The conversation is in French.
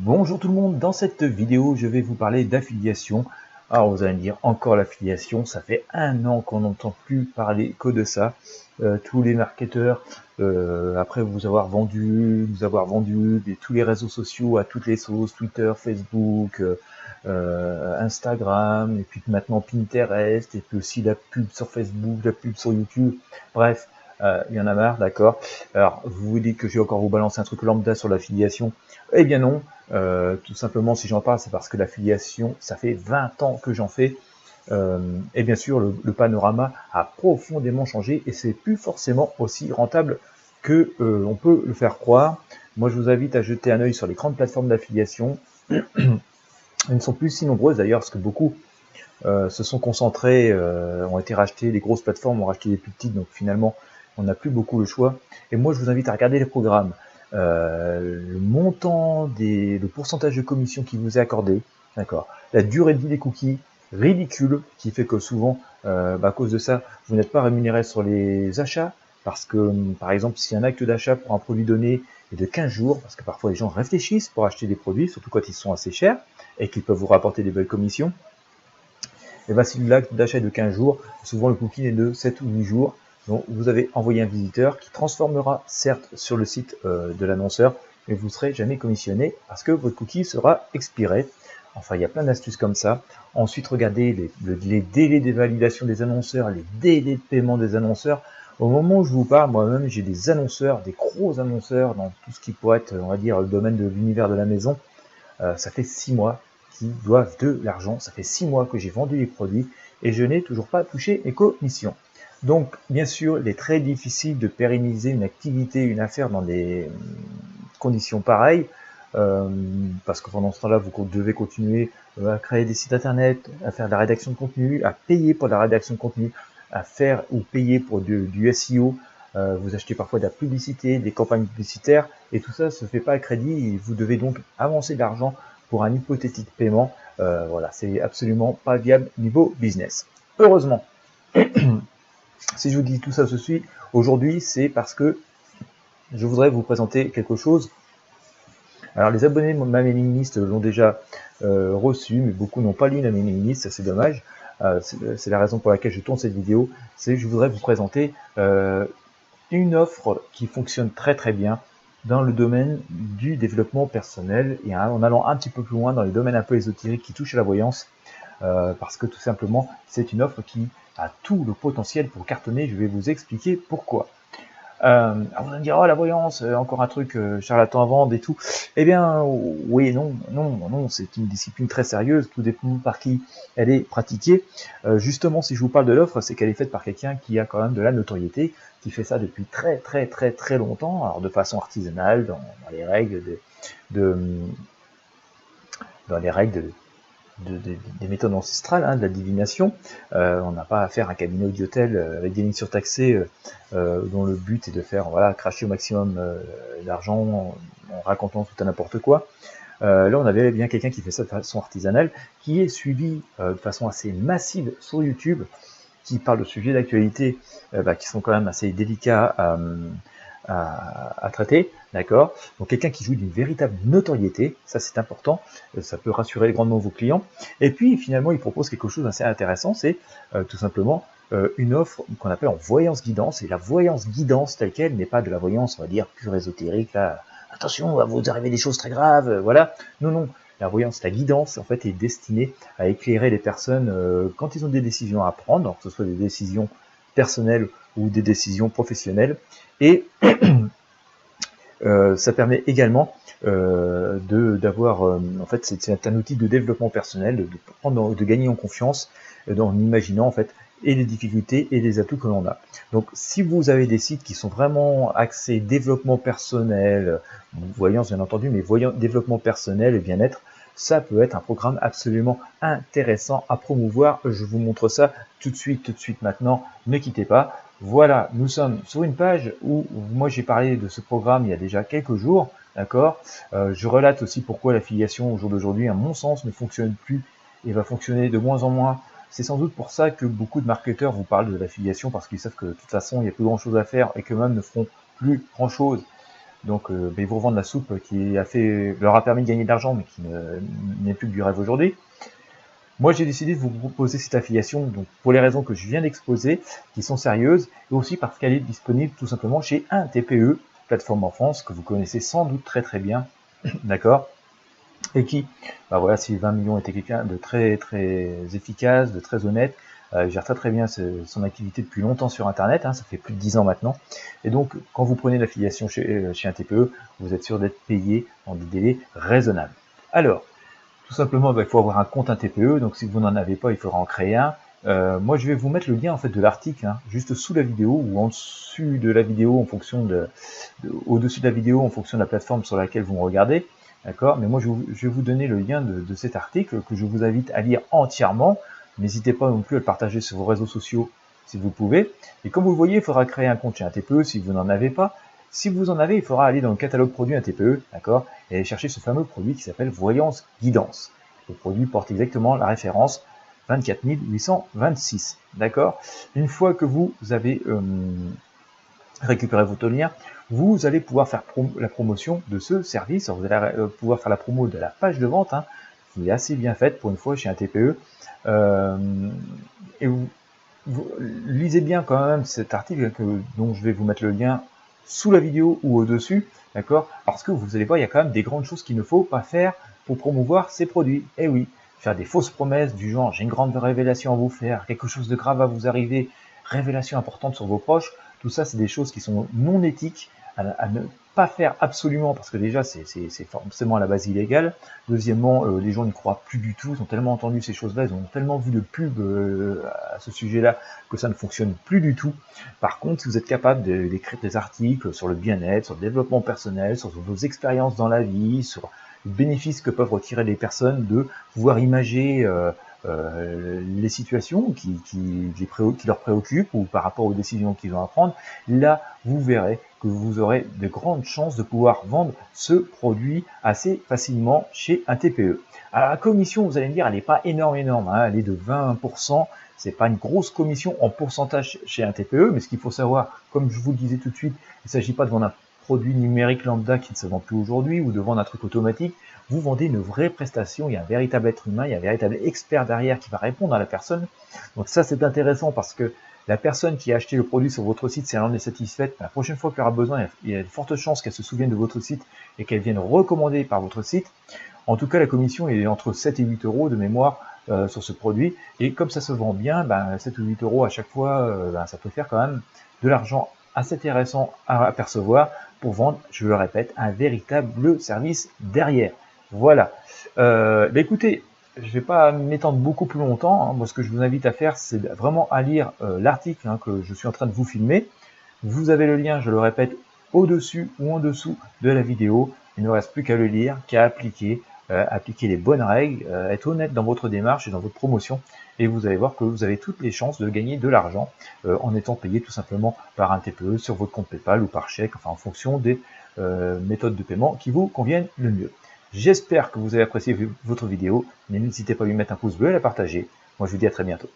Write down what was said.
Bonjour tout le monde, dans cette vidéo je vais vous parler d'affiliation. Alors vous allez me dire, encore l'affiliation, ça fait 1 an qu'on n'entend plus parler que de ça. Tous les marketeurs, après vous avoir vendu tous les réseaux sociaux à toutes les sauces, Twitter, Facebook, Instagram, et puis maintenant Pinterest, et puis aussi la pub sur Facebook, la pub sur YouTube, bref. Il y en a marre, d'accord. Alors, vous vous dites que je vais encore vous balancer un truc lambda sur l'affiliation. Eh bien non, tout simplement si j'en parle, c'est parce que l'affiliation, ça fait 20 ans que j'en fais. Et bien sûr, le panorama a profondément changé et c'est plus forcément aussi rentable que on peut le faire croire. Moi, je vous invite à jeter un œil sur les grandes plateformes d'affiliation. Elles ne sont plus si nombreuses d'ailleurs, parce que beaucoup se sont concentrés, ont été rachetés, les grosses plateformes ont racheté les plus petites, donc finalement, on n'a plus beaucoup le choix. Et moi, je vous invite à regarder les programmes. Le montant le pourcentage de commission qui vous est accordé, d'accord, la durée de vie des cookies, ridicule, qui fait que souvent, à cause de ça, vous n'êtes pas rémunéré sur les achats, parce que, par exemple, si un acte d'achat pour un produit donné est de 15 jours, parce que parfois les gens réfléchissent pour acheter des produits, surtout quand ils sont assez chers, et qu'ils peuvent vous rapporter des belles commissions, et bien si l'acte d'achat est de 15 jours, souvent le cookie est de 7 ou 8 jours, donc vous avez envoyé un visiteur qui transformera certes sur le site de l'annonceur, mais vous ne serez jamais commissionné parce que votre cookie sera expiré. Enfin, il y a plein d'astuces comme ça. Ensuite, regardez les délais de validation des annonceurs, les délais de paiement des annonceurs. Au moment où je vous parle, moi-même, j'ai des annonceurs, des gros annonceurs dans tout ce qui pourrait être, on va dire, le domaine de l'univers de la maison. Ça fait 6 mois qu'ils doivent de l'argent. Ça fait 6 mois que j'ai vendu les produits et je n'ai toujours pas touché mes commissions. Donc, bien sûr, il est très difficile de pérenniser une activité, une affaire dans des conditions pareilles, parce que pendant ce temps-là, vous devez continuer à créer des sites internet, à faire de la rédaction de contenu, à payer pour la rédaction de contenu, à faire ou payer pour du SEO. Vous achetez parfois de la publicité, des campagnes publicitaires, et tout ça se fait pas à crédit, et vous devez donc avancer de l'argent pour un hypothétique paiement. Voilà, c'est absolument pas viable niveau business. Heureusement, si je vous dis tout ça ceci aujourd'hui, c'est parce que je voudrais vous présenter quelque chose. Alors les abonnés de ma mailing list l'ont déjà reçu, mais beaucoup n'ont pas lu la mailing list, ça c'est dommage. C'est la raison pour laquelle je tourne cette vidéo, c'est que je voudrais vous présenter une offre qui fonctionne très très bien dans le domaine du développement personnel et en allant un petit peu plus loin dans les domaines un peu ésotériques qui touchent à la voyance, parce que tout simplement c'est une offre qui a tout le potentiel pour cartonner. Je vais vous expliquer pourquoi. Alors vous allez me dire, oh la voyance, encore un truc charlatan à vendre et tout. Eh bien, oui et non, c'est une discipline très sérieuse, tout dépend par qui elle est pratiquée. Justement, si je vous parle de l'offre, c'est qu'elle est faite par quelqu'un qui a quand même de la notoriété, qui fait ça depuis très très très très longtemps, alors de façon artisanale, dans les règles dans les règles des méthodes ancestrales, de la divination. On n'a pas à faire un cabinet audiotel avec des lignes surtaxées dont le but est de faire cracher au maximum d'argent en racontant tout à n'importe quoi. Là, on avait bien quelqu'un qui fait ça de façon artisanale, qui est suivi de façon assez massive sur YouTube, qui parle de sujets d'actualité qui sont quand même assez délicats à traiter, d'accord. Donc quelqu'un qui joue d'une véritable notoriété, ça c'est important, ça peut rassurer grandement vos clients. Et puis finalement, il propose quelque chose d'assez intéressant, c'est tout simplement une offre qu'on appelle en voyance guidance. Et la voyance guidance telle qu'elle n'est pas de la voyance, on va dire, pure ésotérique, là, attention, va vous arriver des choses très graves, voilà. Non, la voyance, la guidance, en fait, est destinée à éclairer les personnes quand ils ont des décisions à prendre, que ce soit des décisions personnelles ou des décisions professionnelles. Et ça permet également d'avoir, en fait, c'est un outil de développement personnel, de gagner en confiance, en imaginant en fait et les difficultés et les atouts que l'on a. Donc, si vous avez des sites qui sont vraiment axés développement personnel, voyance bien entendu, mais développement personnel et bien-être, ça peut être un programme absolument intéressant à promouvoir. Je vous montre ça tout de suite maintenant. Ne quittez pas. Voilà, nous sommes sur une page où moi j'ai parlé de ce programme il y a déjà quelques jours, d'accord. Je relate aussi pourquoi l'affiliation au jour d'aujourd'hui, à mon sens, ne fonctionne plus et va fonctionner de moins en moins. C'est sans doute pour ça que beaucoup de marketeurs vous parlent de l'affiliation, parce qu'ils savent que de toute façon il n'y a plus grand chose à faire et que même ne feront plus grand chose. Donc ils vous revendent la soupe qui leur a permis de gagner de l'argent, mais qui n'est plus que du rêve aujourd'hui. Moi, j'ai décidé de vous proposer cette affiliation, donc pour les raisons que je viens d'exposer, qui sont sérieuses, et aussi parce qu'elle est disponible tout simplement chez un TPE, plateforme en France, que vous connaissez sans doute très très bien, d'accord, et qui, bah voilà, si 20 millions était quelqu'un de très très efficace, de très honnête, gère très très bien son activité depuis longtemps sur Internet, hein, ça fait plus de 10 ans maintenant, et donc quand vous prenez l'affiliation chez un TPE, vous êtes sûr d'être payé dans des délais raisonnables. Alors, tout simplement, il faut avoir un compte un TPE, donc si vous n'en avez pas, il faudra en créer un. Moi, je vais vous mettre le lien en fait de l'article, hein, juste sous la vidéo ou en dessus de la vidéo, en fonction au-dessus de la vidéo, en fonction de la plateforme sur laquelle vous me regardez, d'accord. Mais moi, je vais vous donner le lien de cet article que je vous invite à lire entièrement. N'hésitez pas non plus à le partager sur vos réseaux sociaux si vous pouvez. Et comme vous le voyez, il faudra créer un compte chez un TPE si vous n'en avez pas. Si vous en avez, il faudra aller dans le catalogue produit un TPE, d'accord, et aller chercher ce fameux produit qui s'appelle Voyance Guidance. Le produit porte exactement la référence 24 826, d'accord. Une fois que vous avez récupéré votre lien, vous allez pouvoir faire la promotion de ce service. Alors, vous allez pouvoir faire la promo de la page de vente, hein, qui est assez bien faite pour une fois chez un TPE. Et vous lisez bien quand même cet article dont je vais vous mettre le lien sous la vidéo ou au-dessus, d'accord? Parce que vous allez voir, il y a quand même des grandes choses qu'il ne faut pas faire pour promouvoir ces produits. Eh oui, faire des fausses promesses du genre « j'ai une grande révélation à vous faire, quelque chose de grave à vous arriver, révélation importante sur vos proches », tout ça, c'est des choses qui sont non éthiques, à ne pas faire absolument, parce que déjà, c'est forcément à la base illégal. Deuxièmement, les gens n'y croient plus du tout, ils ont tellement entendu ces choses-là, ils ont tellement vu de pubs à ce sujet-là, que ça ne fonctionne plus du tout. Par contre, si vous êtes capable d'écrire des articles sur le bien-être, sur le développement personnel, sur vos expériences dans la vie, sur les bénéfices que peuvent retirer les personnes de pouvoir imager les situations qui leur préoccupent ou par rapport aux décisions qu'ils ont à prendre, là, vous verrez que vous aurez de grandes chances de pouvoir vendre ce produit assez facilement chez un TPE. Alors, la commission, vous allez me dire, elle n'est pas énorme, hein, elle est de 20%. C'est pas une grosse commission en pourcentage chez un TPE, mais ce qu'il faut savoir, comme je vous le disais tout de suite, il ne s'agit pas de vendre un produit numérique lambda qui ne se vend plus aujourd'hui ou de vendre un truc automatique. Vous vendez une vraie prestation, il y a un véritable être humain, il y a un véritable expert derrière qui va répondre à la personne. Donc ça, c'est intéressant parce que la personne qui a acheté le produit sur votre site, si elle en est satisfaite, la prochaine fois qu'elle aura besoin, il y a de fortes chances qu'elle se souvienne de votre site et qu'elle vienne recommander par votre site. En tout cas, la commission est entre 7 et 8 euros de mémoire sur ce produit. Et comme ça se vend bien, 7 ou 8 euros à chaque fois, ça peut faire quand même de l'argent assez intéressant à percevoir pour vendre, je le répète, un véritable service derrière. Voilà. Écoutez, je ne vais pas m'étendre beaucoup plus longtemps. Hein. Moi, ce que je vous invite à faire, c'est vraiment à lire l'article que je suis en train de vous filmer. Vous avez le lien, je le répète, au-dessus ou en dessous de la vidéo. Il ne reste plus qu'à le lire, qu'à appliquer les bonnes règles, être honnête dans votre démarche et dans votre promotion. Et vous allez voir que vous avez toutes les chances de gagner de l'argent en étant payé tout simplement par un TPE sur votre compte PayPal ou par chèque, enfin en fonction des méthodes de paiement qui vous conviennent le mieux. J'espère que vous avez apprécié votre vidéo. N'hésitez pas à lui mettre un pouce bleu et à la partager. Moi, je vous dis à très bientôt.